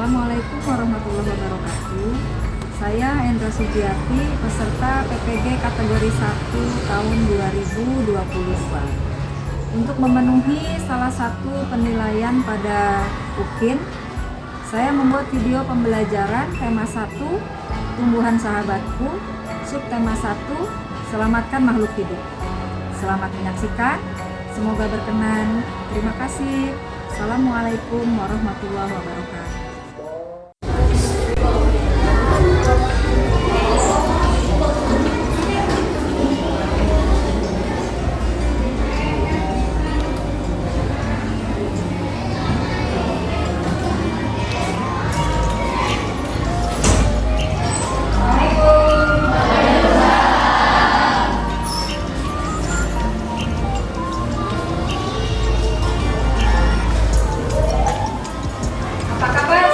Assalamualaikum warahmatullahi wabarakatuh. Saya Endra Sujiati, peserta PPG kategori 1 tahun 2022. Untuk memenuhi salah satu penilaian pada UKIN, saya membuat video pembelajaran tema 1, Tumbuhan Sahabatku, subtema 1, Selamatkan Makhluk Hidup. Selamat menyaksikan, semoga berkenan. Terima kasih. Assalamualaikum warahmatullahi wabarakatuh. Apa kabar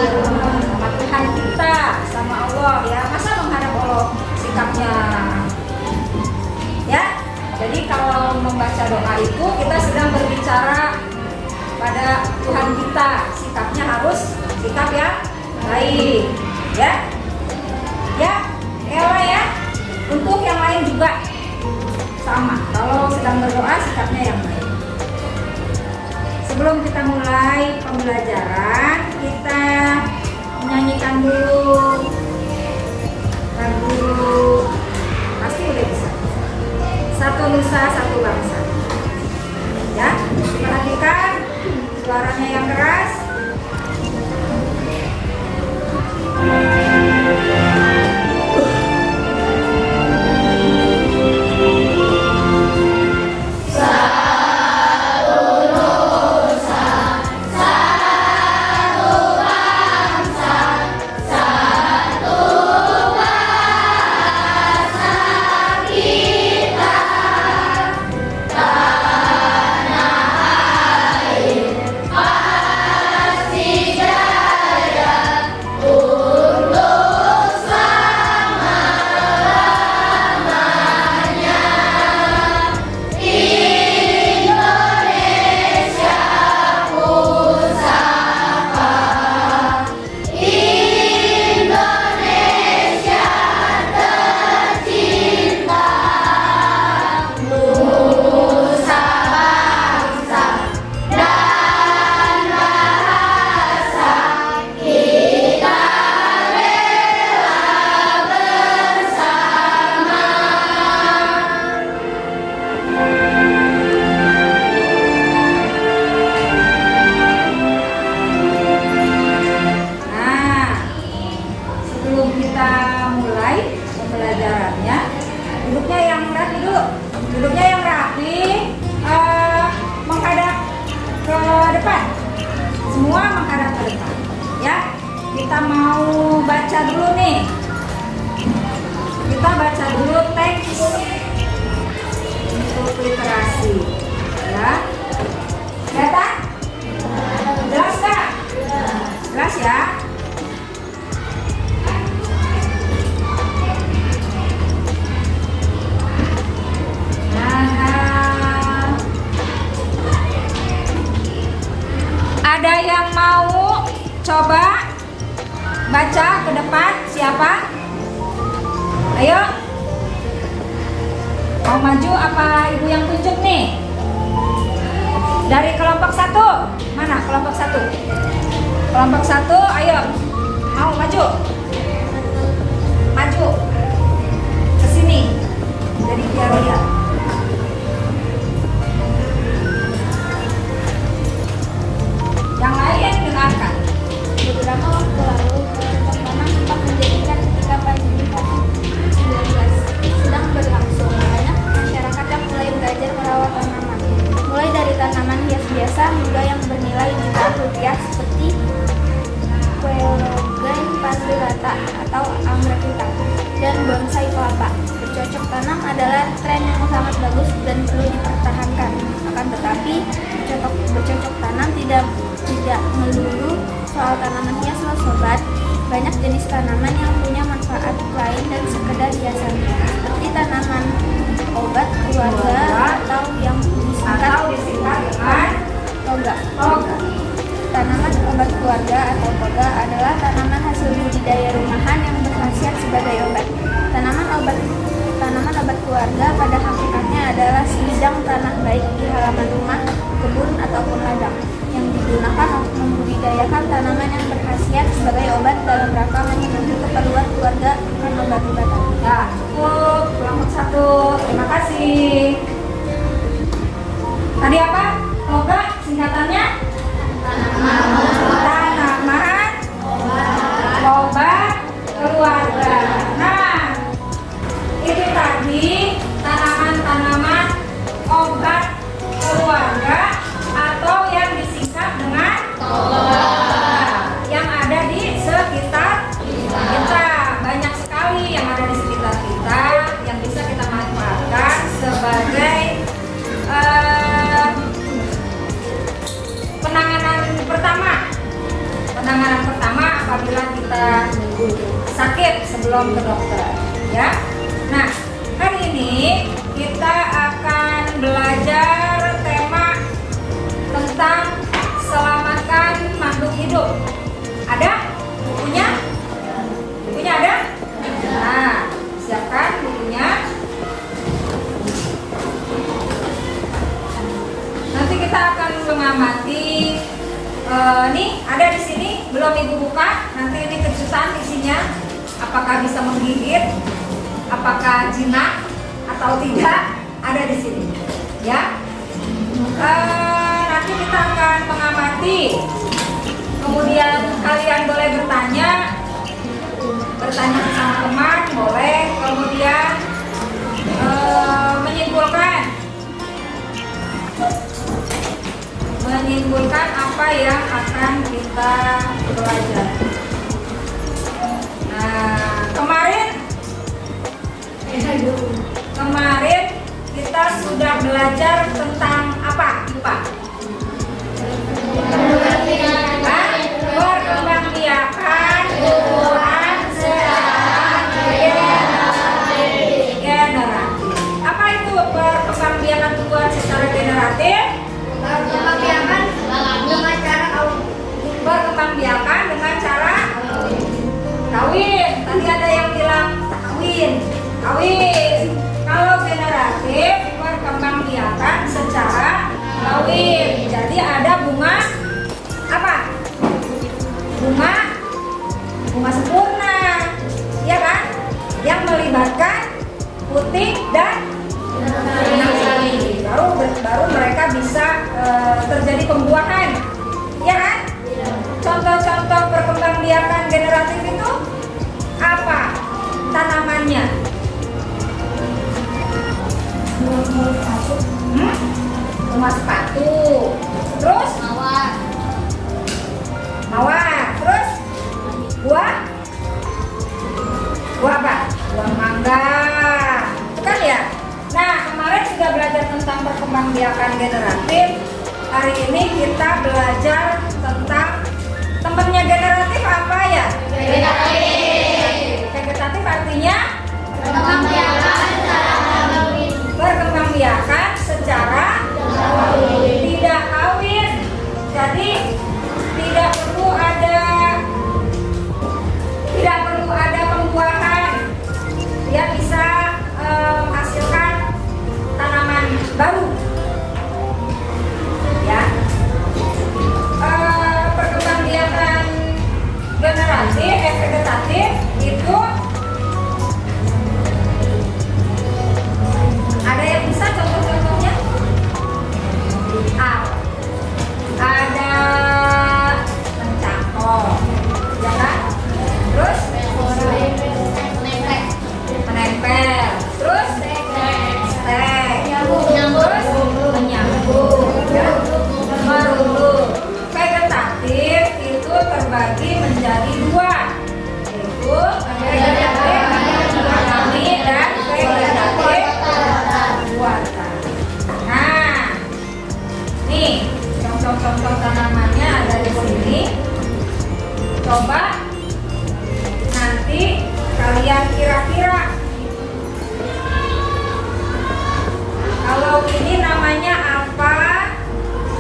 sama Tuhan kita, sama Allah ya. Masa menghadap Allah sikapnya ya. Jadi kalau membaca doa itu kita sedang berbicara pada Tuhan kita, sikapnya harus sikap yang baik ya. Ya, Ella ya. Untuk yang lain juga sama, kalau sedang berdoa sikapnya yang baik. Sebelum kita mulai pembelajaran, kita menyanyikan dulu lagu, pasti udah bisa, Satu Nusa Satu Bangsa ya. Perhatikan suaranya yang keras. Kita mau baca dulu nih. Kita baca dulu teks untuk literasi ya. Kelihatan? Jelas nggak? Jelas ya. Ada yang mau coba baca ke depan? Siapa? Ayo. Mau maju apa ibu yang tunjuk nih? Dari kelompok 1. Mana kelompok 1? Kelompok 1, ayo. Mau maju? Maju. Ke sini. Jadi biar lihat. Yang lain dengarkan. Beberapa waktu lalu, pertama sempat menjadikan ketika pandemi COVID-19 sedang berlangsung. Banyak masyarakat yang mulai belajar merawat tanaman, mulai dari tanaman hias biasa hingga yang bernilai jutaan rupiah seperti Quelogan pandurata atau anggrek hitam dan bonsai kelapa. Bercocok tanam adalah tren yang sangat bagus dan perlu dipertahankan. Akan tetapi, bercocok tanam tidak melulu soal tanaman hias loh sobat. Banyak jenis tanaman yang punya manfaat lain dan sekedar hiasan, seperti tanaman obat keluarga atau yang disingkat toga. Tanaman obat keluarga atau toga adalah tanaman hasil budidaya rumahan yang berkhasiat sebagai obat. Tanaman obat keluarga pada hakikatnya adalah sebidang tanah baik di halaman rumah, kebun ataupun ladang yang digunakan untuk membudidayakan tanaman yang berkhasiat sebagai obat dalam rangka memenuhi keperluan keluarga dan obat-obatan. Ya, cukup. Kelompok 1. Terima kasih. Tadi apa? Toga singkatannya? Tanaman obat keluarga. Nah, itu tadi tanaman-tanaman obat keluarga atau yang disingkat dengan toga yang ada di sekitar kita. Banyak sekali yang ada di sekitar kita kita sakit sebelum ke dokter, ya. Nah, hari ini kita akan belajar tema tentang selamatkan makhluk hidup. Ada bukunya? Bukunya ada? Nah, siapkan bukunya. Nanti kita akan mengamati. Nih ada di sini, belum ibu buka. Nanti ini kejutan isinya. Apakah bisa menggigit? Apakah jinak atau tidak? Ada di sini, ya. Nanti kita akan mengamati. Kemudian kalian boleh bertanya bersama teman, boleh. Kemudian menyimpulkan apa yang akan kita belajar. Nah, kemarin kita sudah belajar tentang apa, Pak? Perkembangbiakan tumbuhan secara generatif. Apa itu perkembangbiakan tumbuhan secara generatif? Berkembangbiakan dengan cara kawin. Tadi ada yang bilang kawin. Kalau generatif, berkembangbiakan secara kawin. Jadi ada bunga apa? Bunga sempurna, ya kan? Yang melibatkan puting dan benang sari. Baru mereka bisa terjadi pembuahan, ya kan? Contoh-contoh perkembangbiakan generatif itu apa? Tanamannya? Bunga sepatu. Terus? Mawar. Terus? Buah apa? Buah mangga. Itu kan ya? Nah, kemarin sudah belajar tentang perkembangbiakan generatif. Hari ini kita belajar tentang temennya generatif apa ya? Vegetatif artinya berkembangbiakan secara tidak kawin. Jadi tidak perlu ada pembuahan. Dia bisa menghasilkan tanaman baru. Ya. Perkembangbiakan generatif, vegetatif itu ada yang bisa contoh-contohnya? Ada mencangkok, ya kan? Terus menempel, terus stek, terus menyambung, ya? Merunduk. Vegetatif itu terbagi menjadi dua, yaitu vegetatif alami dan vegetatif buatan. Nah, nih contoh-contoh tanamannya ada di sini. Coba nanti kalian kira-kira kalau ini namanya apa,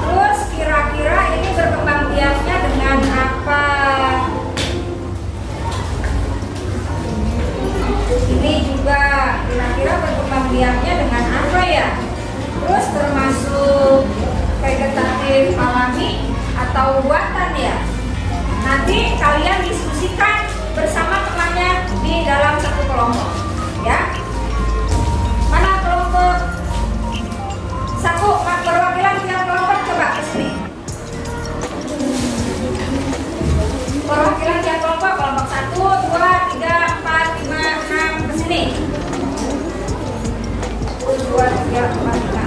terus kira-kira ini berkembangbiaknya dengan apa. Ini juga kira-kira berkembangbiaknya dengan apa ya. Terus termasuk vegetatif alami atau buatan ya. Nanti kalian diskusikan bersama temannya di dalam satu kelompok, ya. Mana kelompok satu? Perwakilan tiap kelompok coba ke sini. Perwakilan tiap kelompok 1, 2, 3, 4, 5, 6 ke sini. 1, 2, 3, 4, 5.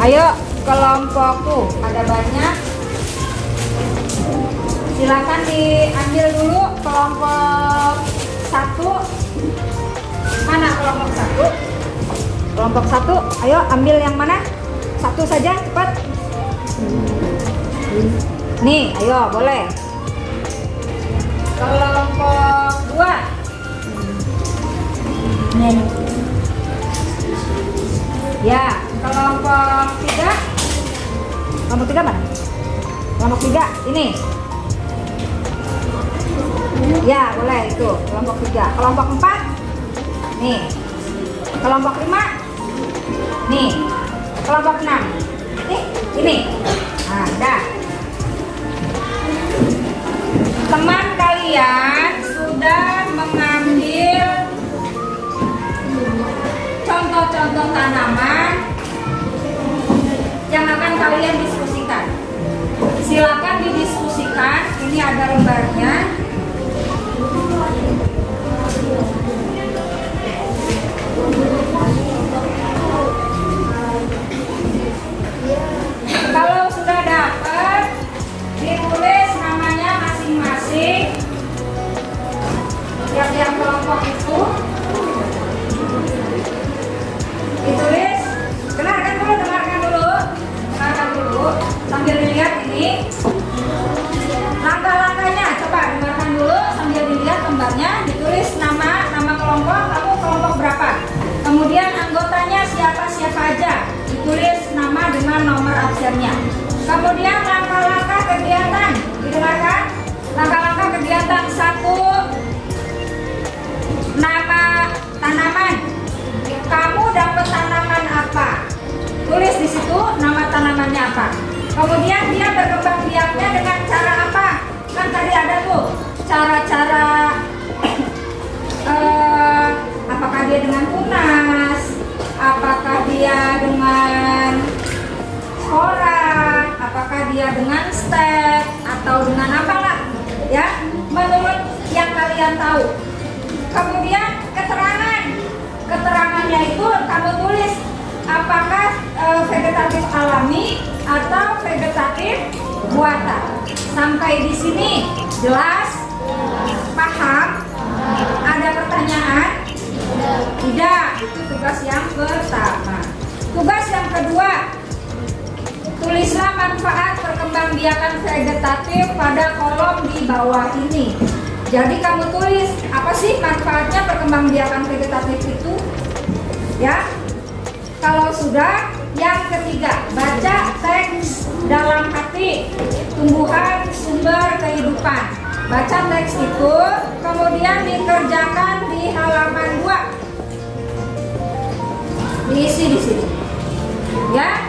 Ayo kelompok tuh ada banyak. Silakan diambil dulu kelompok 1. Mana kelompok 1? Kelompok 1, ayo ambil yang mana? 1 saja, cepat. Nih, ayo boleh. Kelompok 2. Ya, kelompok 3. Kelompok 3 mana? Kelompok 3, ini. Ya, boleh itu, kelompok 3. Kelompok 4. Nih. Kelompok 5. Nih. Kelompok 6. Nih, ini. Nah, dah. Teman kalian sudah mengambil contoh-contoh tanaman yang akan kalian diskusikan. Silakan didiskusikan. Ini ada lembarnya. Kalau sudah dapat, ditulis namanya masing-masing. Tiap-tiap kelompok itu ditulis. Dengarkan dulu sambil dilihat ini langkah-langkahnya. Coba dengarkan dulu sambil dilihat lembarnya. Ditulis nama kelompok, kamu kelompok berapa. Kemudian anggotanya siapa aja. Ditulis nama dengan nomor absennya. Kemudian langkah-langkah kegiatan. Didengarkan. Langkah-langkah kegiatan 1. Nama tanaman. Kamu dapat tanaman apa? Tulis di situ nama tanamannya apa. Kemudian dia berkembang biaknya dengan cara apa? Kan tadi ada tuh cara-cara apakah dia dengan tunas, apakah dia dengan spora, apakah dia dengan stek, atau dengan apalah, ya, menurut yang kalian tahu. Kemudian keterangannya itu kamu tulis apakah vegetatif alami atau vegetatif buatan. Sampai di sini jelas? Paham? Ada pertanyaan? Tidak. Itu tugas yang pertama. Tugas yang kedua, tulislah manfaat perkembangbiakan vegetatif pada kolom di bawah ini. Jadi kamu tulis apa sih manfaatnya perkembangbiakan vegetatif itu? Ya. Kalau sudah, yang ketiga, baca teks dalam hati tumbuhan sumber kehidupan. Baca teks itu, kemudian dikerjakan di halaman 2. Diisi di sini. Ya.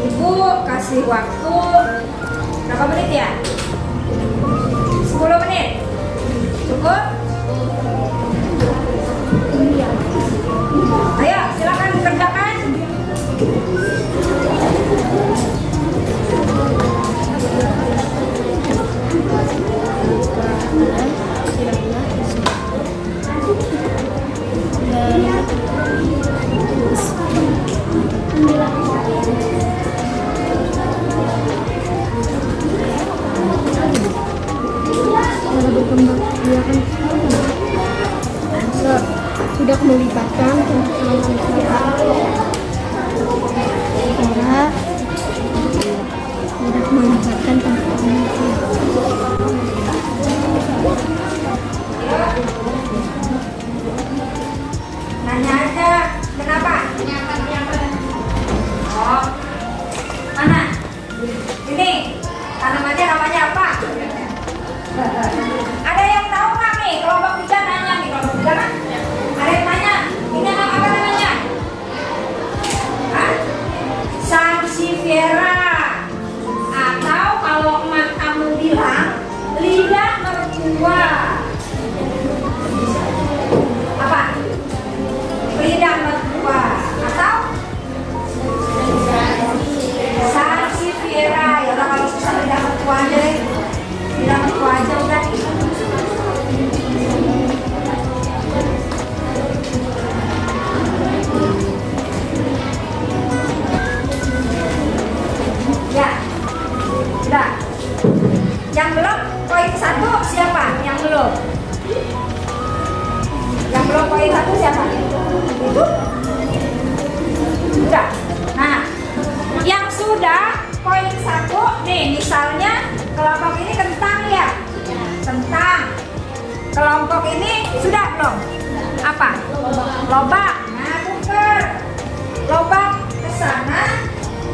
Ibu kasih waktu berapa menit ya? 10 menit. Cukup? Ayo, silakan dikerjakan. Sudah melibatkan cara sudah melibatkan Nanya aja, kenapa? Oh, mana? Ini tanamannya namanya apa? Ada yang tahu nggak nih? Kelompok 3 nanya nih, kelompok 3 kan? Ada yang tanya, ini nama apa namanya? Hah? Sansevieria. Atau kalau emak kamu bilang lidah mertua. Apa? Lidah mertua. Atau Sansevieria. Ya udah, kalau susah lidah mertua aja deh. Lidah mertua aja udah. poin 1 siapa yang belum? Yang belum poin 1 siapa? Itu? Sudah. Nah, yang sudah poin 1 nih, misalnya kelompok ini kentang ya, kentang. Kelompok ini sudah belum? Apa? Lobak. Nah, tuker. Lobak ke sana,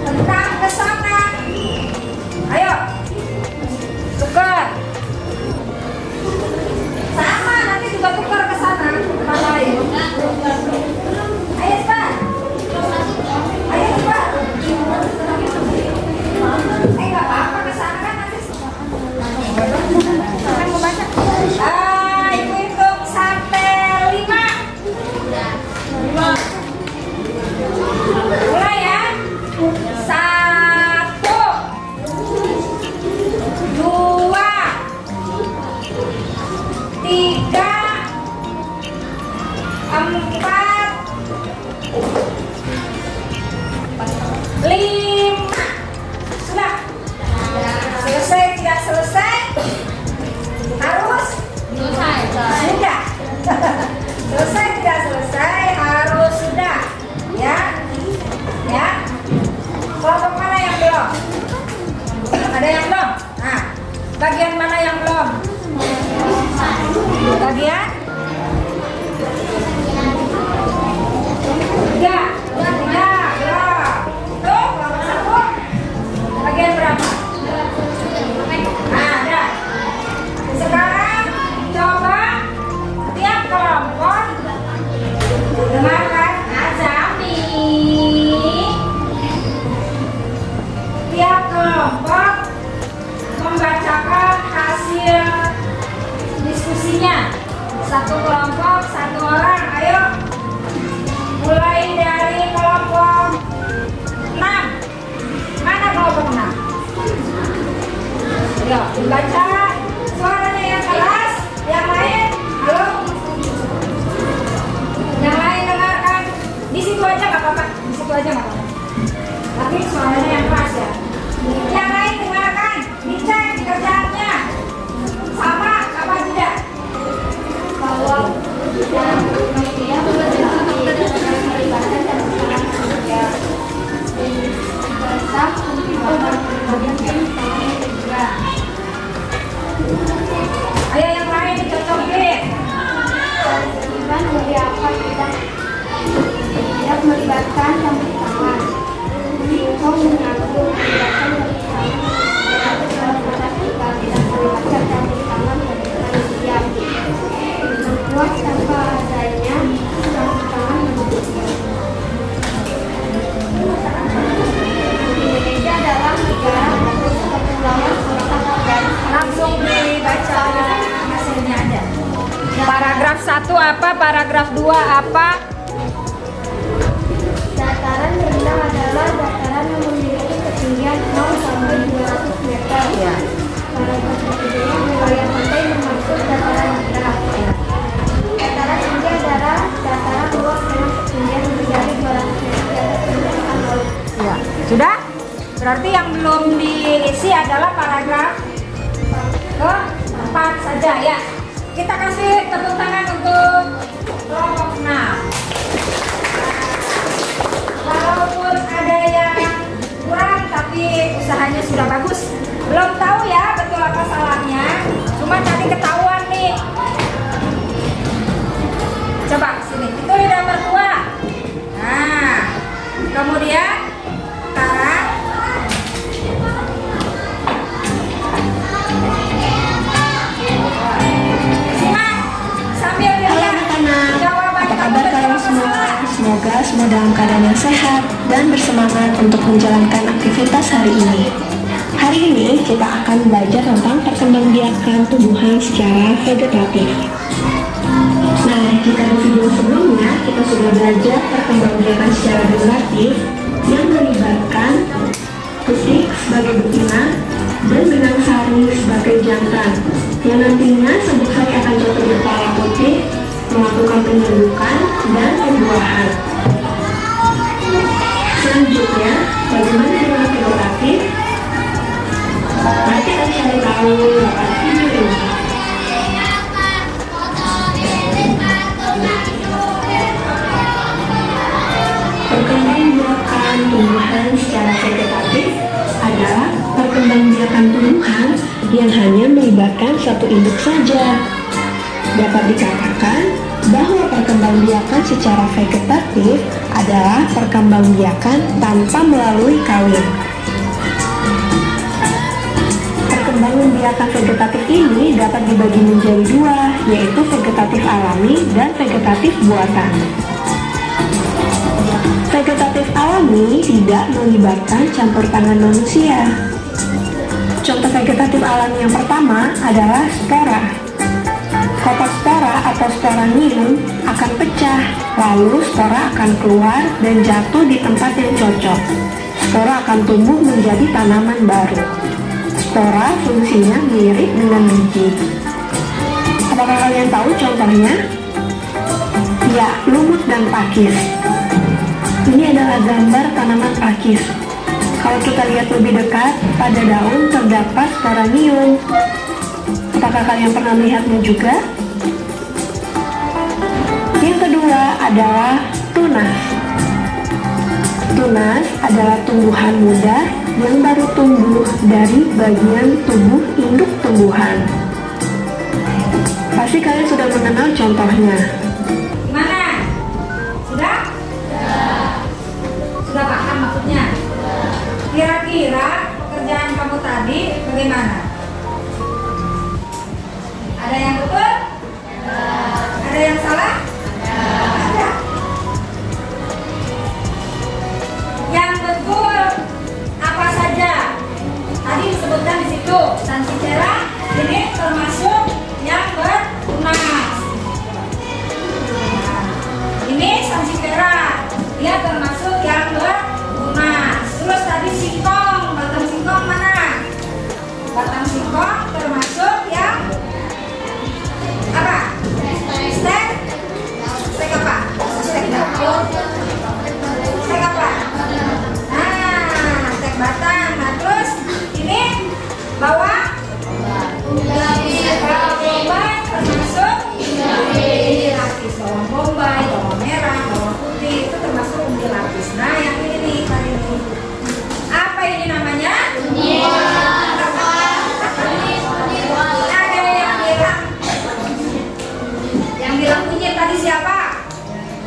kentang ke sana. Ayo, tuker. Sama, nanti juga tuker ke sana. Mana lain? Ayo cepat. Ayo cepat. Nggak apa-apa ke sana kan nanti. Kan mau baca. Ibu hitung sampai 5. Mulai ya. 1, 2, 3, 4, 5. Sudah. Selesai tidak selesai? Harus? Sudah. Selesai tidak selesai? Harus sudah. Ya. Ya. Kelompok mana yang belum? Ada yang belum? Nah, bagian mana yang belum? Bagian? Tiga. Belum. Tuh, kelompok 1. Bagian berapa? Nah, ada. Sekarang coba tiap kelompok dengarkan Azami. Tiap kelompok membacakan hasil diskusinya. Satu kelompok, satu orang. Ayo. Mulai dari kelompok 6. Mana kelompok 6? Ayo, dibaca suaranya yang keras. Yang lain, halo. Yang lain dengarkan. Di situ aja nggak apa-apa. Di situ aja nggak apa-apa. Tapi suaranya yang keras ya. Yang lain dengarkan. Dicek kerjaannya. Sama apa tidak? Bahwa ayo yang lain dicocokin. Tidak melibatkan campur tangan. Singkong mengaku melibatkan campur tangan. Tidak melibatkan campur tangan dan diam. Membuat tanpa adanya campur tangan menjadi diam. Indonesia adalah negara kepulauan serta garis. Langsung dibaca hasilnya ada. Paragraf 1 apa? Paragraf 2 apa? Dataran rendah adalah dataran yang memiliki ketinggian 0 sampai 200 meter. Ya. Paragraf kedua, wilayah pantai termasuk dataran rendah. Dataran tinggi adalah dataran luas dengan ketinggian lebih dari 200 meter di atas permukaan laut. Ya. Sudah? Berarti yang belum diisi adalah paragraf ke-4 saja ya. Kita kasih tepuk tangan untuk kelompok 6. Walaupun ada yang kurang tapi usahanya sudah bagus. Belum tahu ya betul apa salahnya. Cuma tadi ketahuan nih. Coba sini. Itu lidah mertua. Nah, kemudian sekarang simak sambil lihat jawaban kamu betul apa salah. Semoga dalam keadaan yang sehat dan bersemangat untuk menjalankan aktivitas hari ini. Hari ini kita akan belajar tentang perkembangbiakan tumbuhan secara vegetatif. Nah, jika di video sebelumnya kita sudah belajar perkembangbiakan secara vegetatif yang melibatkan putik sebagai betina dan benang sari sebagai jantan, yang nantinya sebuah hari akan jatuh di kepala putik, melakukan penyeludukan dan pembuahan. Selanjutnya, bagaimana dengan vegetatif? Mari kita cari tahu lewat video ini. yang hanya melibatkan satu induk saja. Dapat dikatakan bahwa perkembangbiakan secara vegetatif adalah perkembangbiakan tanpa melalui kawin. Perkembangbiakan vegetatif ini dapat dibagi menjadi dua, yaitu vegetatif alami dan vegetatif buatan. Vegetatif alami tidak melibatkan campur tangan manusia. Contoh vegetatif alami yang pertama adalah spora. Kotak spora atau sporanium akan pecah, lalu spora akan keluar dan jatuh di tempat yang cocok. Spora akan tumbuh menjadi tanaman baru. Spora fungsinya mirip dengan biji. Apakah kalian tahu contohnya? Ya, lumut dan pakis. Ini adalah gambar tanaman pakis. Kalau kita lihat lebih dekat, pada daun terdapat sporanium. Apakah kalian pernah melihatnya juga? Yang kedua adalah tunas. Tunas adalah tumbuhan muda yang baru tumbuh dari bagian tubuh induk tumbuhan. Pasti kalian sudah mengenal contohnya. Gimana? Sudah? Sudah paham maksudnya? Kira-kira pekerjaan kamu tadi bagaimana? Ada yang betul? Ada yang salah? Ada. Yang betul apa saja? Tadi disebutkan di situ, Sansifera ini termasuk yang bertunas. Ini Sansifera, dia termasuk yang bertunas. Terus tadi singkong, batang singkong mana? Batang singkong termasuk yang apa? Stek? Stek apa? Stek daun? Stek apa? Nah, stek batang. Nah, terus ini bawang? Bawang bombay termasuk umbi lapis. Bawang bombay, bawang merah, bawang putih itu termasuk umbi lapis. Nah, yang ini nih tadi nih. Apa ini namanya? Ada yang bilang kunyit tadi siapa?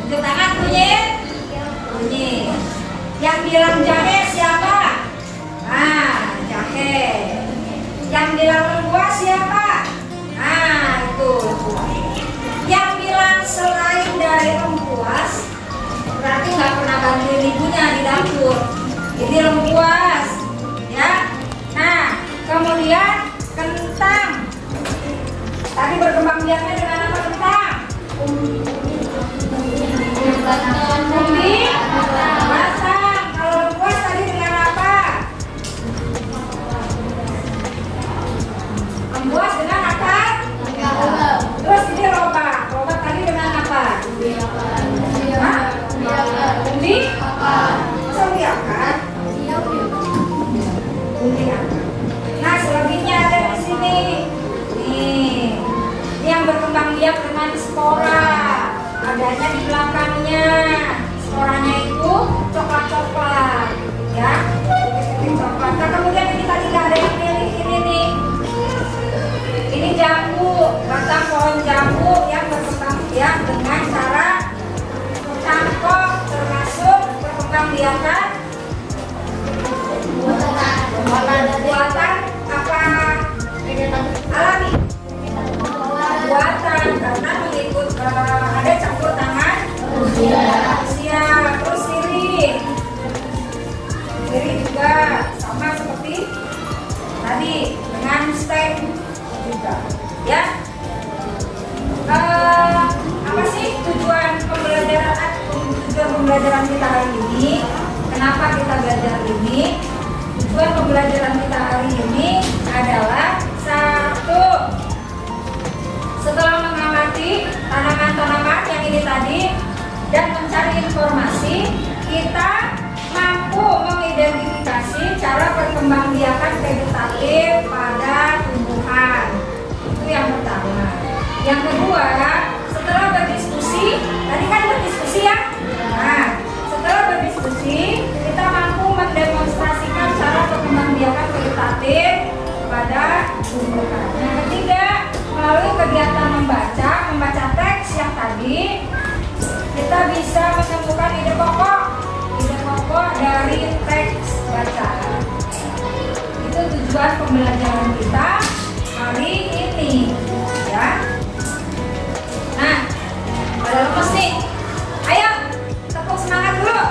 Tunjuk tangan kunyit. Kunyit. Yang bilang jahe siapa? Ah, jahe. Yang bilang lengkuas siapa? Ah, itu lengkuas. Yang bilang selain dari lengkuas berarti nggak pernah bantuin ibunya di dapur. Ini lengkuas, ya. Nah, kemudian kentang. Tadi berkembang biaknya dengan apa kentang? Umbi, batang. Kalau lengkuas tadi dengan apa? Lengkuas dengan apa? Terus ini lobak. Lobak tadi dengan apa? Hah? Umbi? Masa umbi akar? Umbi akar. Nah, selebihnya ada di sini. Nih, ini yang berkembang biak dengan spora. Adanya di belakangnya. Sporanya itu coklat-coklat, ya. Titik coklat. Nah, kemudian ini tadi nggak ada yang milih ini nih. Ini jambu, batang pohon jambu yang berkembang biak dengan cara cangkok, termasuk berkembang biakan buatan apa? Alami. Buatan karena mengikut ada campur tangan manusia. Terus sirih juga sama seperti tadi dengan stek juga, ya. Apa sih tujuan pembelajaran kita hari ini? Kenapa kita belajar ini? Tujuan pembelajaran kita hari ini adalah satu, setelah mengamati tanaman-tanaman yang ini tadi dan mencari informasi, kita mampu mengidentifikasi cara perkembangbiakan vegetatif pada tumbuhan. Itu yang pertama. Yang kedua, setelah berdiskusi, tadi kan berdiskusi ya. Nah, setelah berdiskusi, kita mampu mendemonstrasikan cara perkembangbiakan vegetatif pada Yang ketiga, melalui kegiatan membaca teks yang tadi, kita bisa menemukan ide pokok dari teks bacaan. Itu tujuan pembelajaran kita hari ini, ya. Nah, pada lemes nih, ayo tepuk semangat dulu.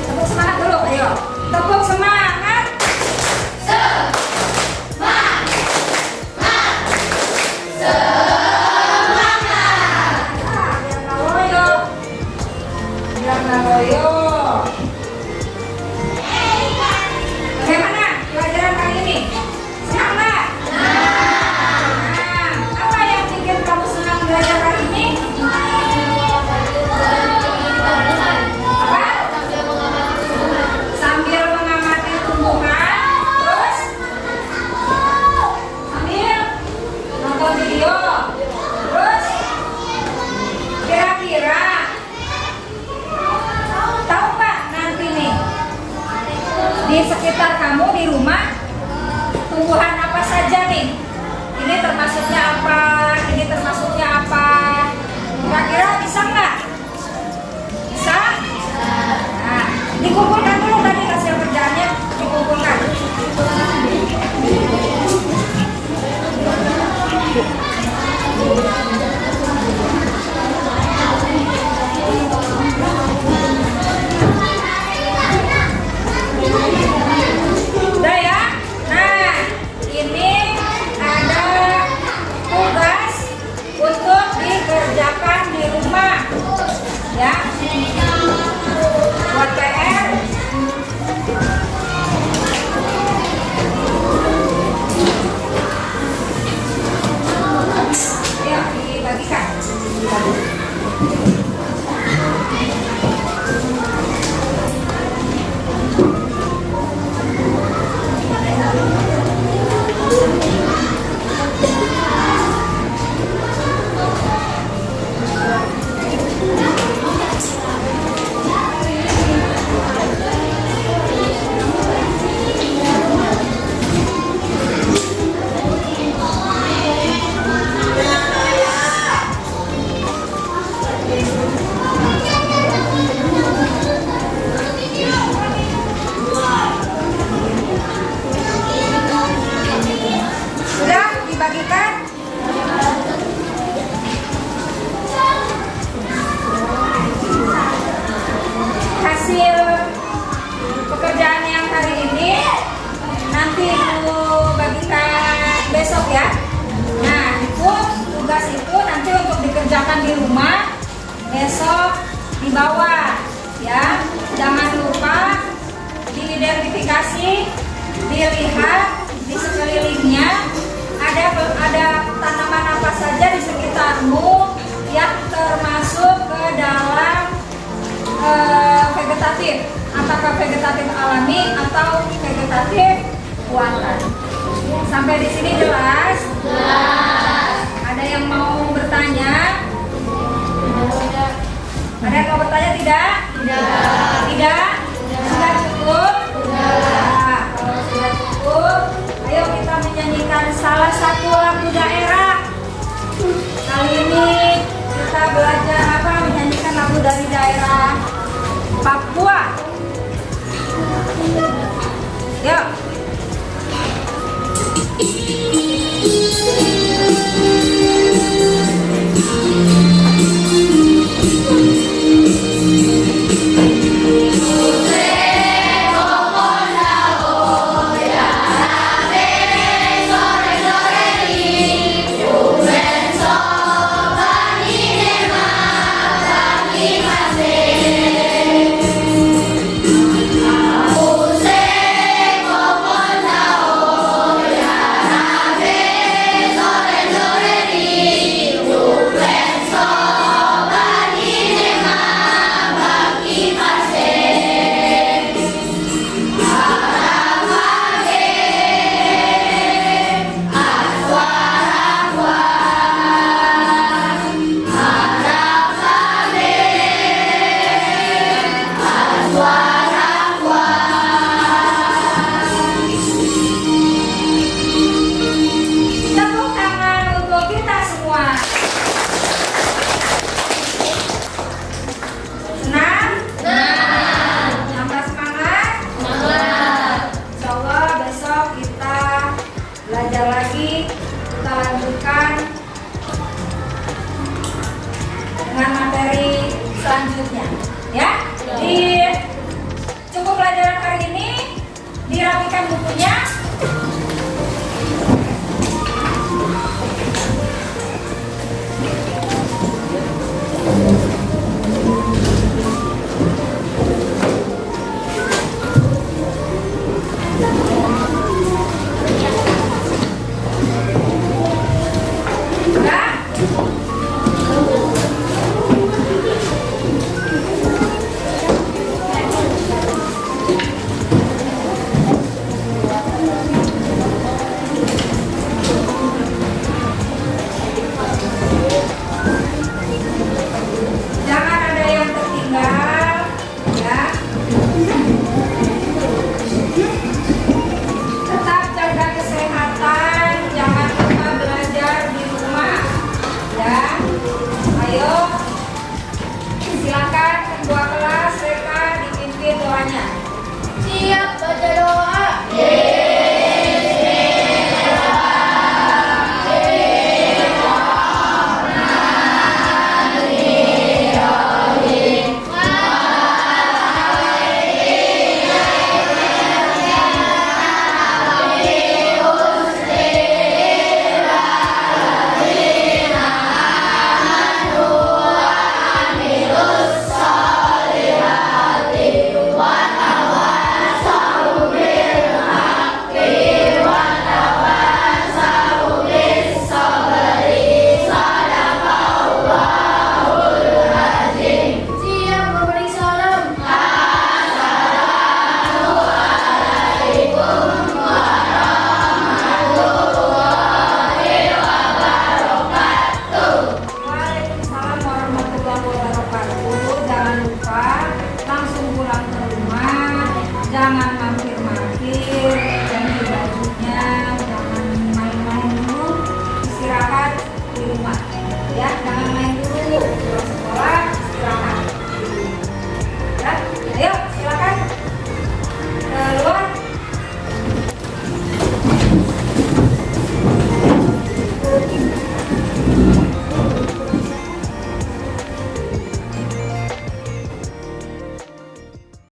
Tepuk semangat dulu, ayo. Tepuk semangat. Biar nggak loyo. Bagaimana pelajaran kali ini? Senang nggak? Nah, apa yang bikin kamu senang belajar hari ini? Apa? Sambil mengamati tumbuhan, terus sambil nonton video, terus kira-kira tahu nggak nanti nih di sekitar kamu di rumah tumbuhan apa saja nih? Ini termasuknya apa? Ini termasuknya apa? Kira-kira bisa nggak? Bisa? Nah, dikumpulkan dulu tadi hasil kerjaannya, dikumpulkan. Udah ya? Nah, ini ada tugas untuk dikerjakan di rumah, ya. Buat PR. Ya, dibagikan. Sudah dibagikan? Hasil pekerjaan yang hari ini nanti Ibu bagikan besok ya. Nah, itu tugas itu nanti untuk dikerjakan di rumah besok dibawa ya. Jangan lupa diidentifikasi, dilihat di sekelilingnya ada tanaman apa saja di sekitarmu yang termasuk ke dalam vegetatif, apakah vegetatif alami atau vegetatif buatan. Sampai di sini jelas? Jelas. Ada yang mau bertanya? Ada yang mau bertanya tidak? Tidak. Tidak? Sudah cukup? Sudah. Kalau sudah cukup, ayo kita menyanyikan salah satu lagu daerah. Kali ini kita belajar menyanyikan lagu dari daerah Papua. Yuk. belajar lagi, kita lanjutkan dengan materi selanjutnya. Ya, cukup pelajaran hari ini, dirapikan bukunya.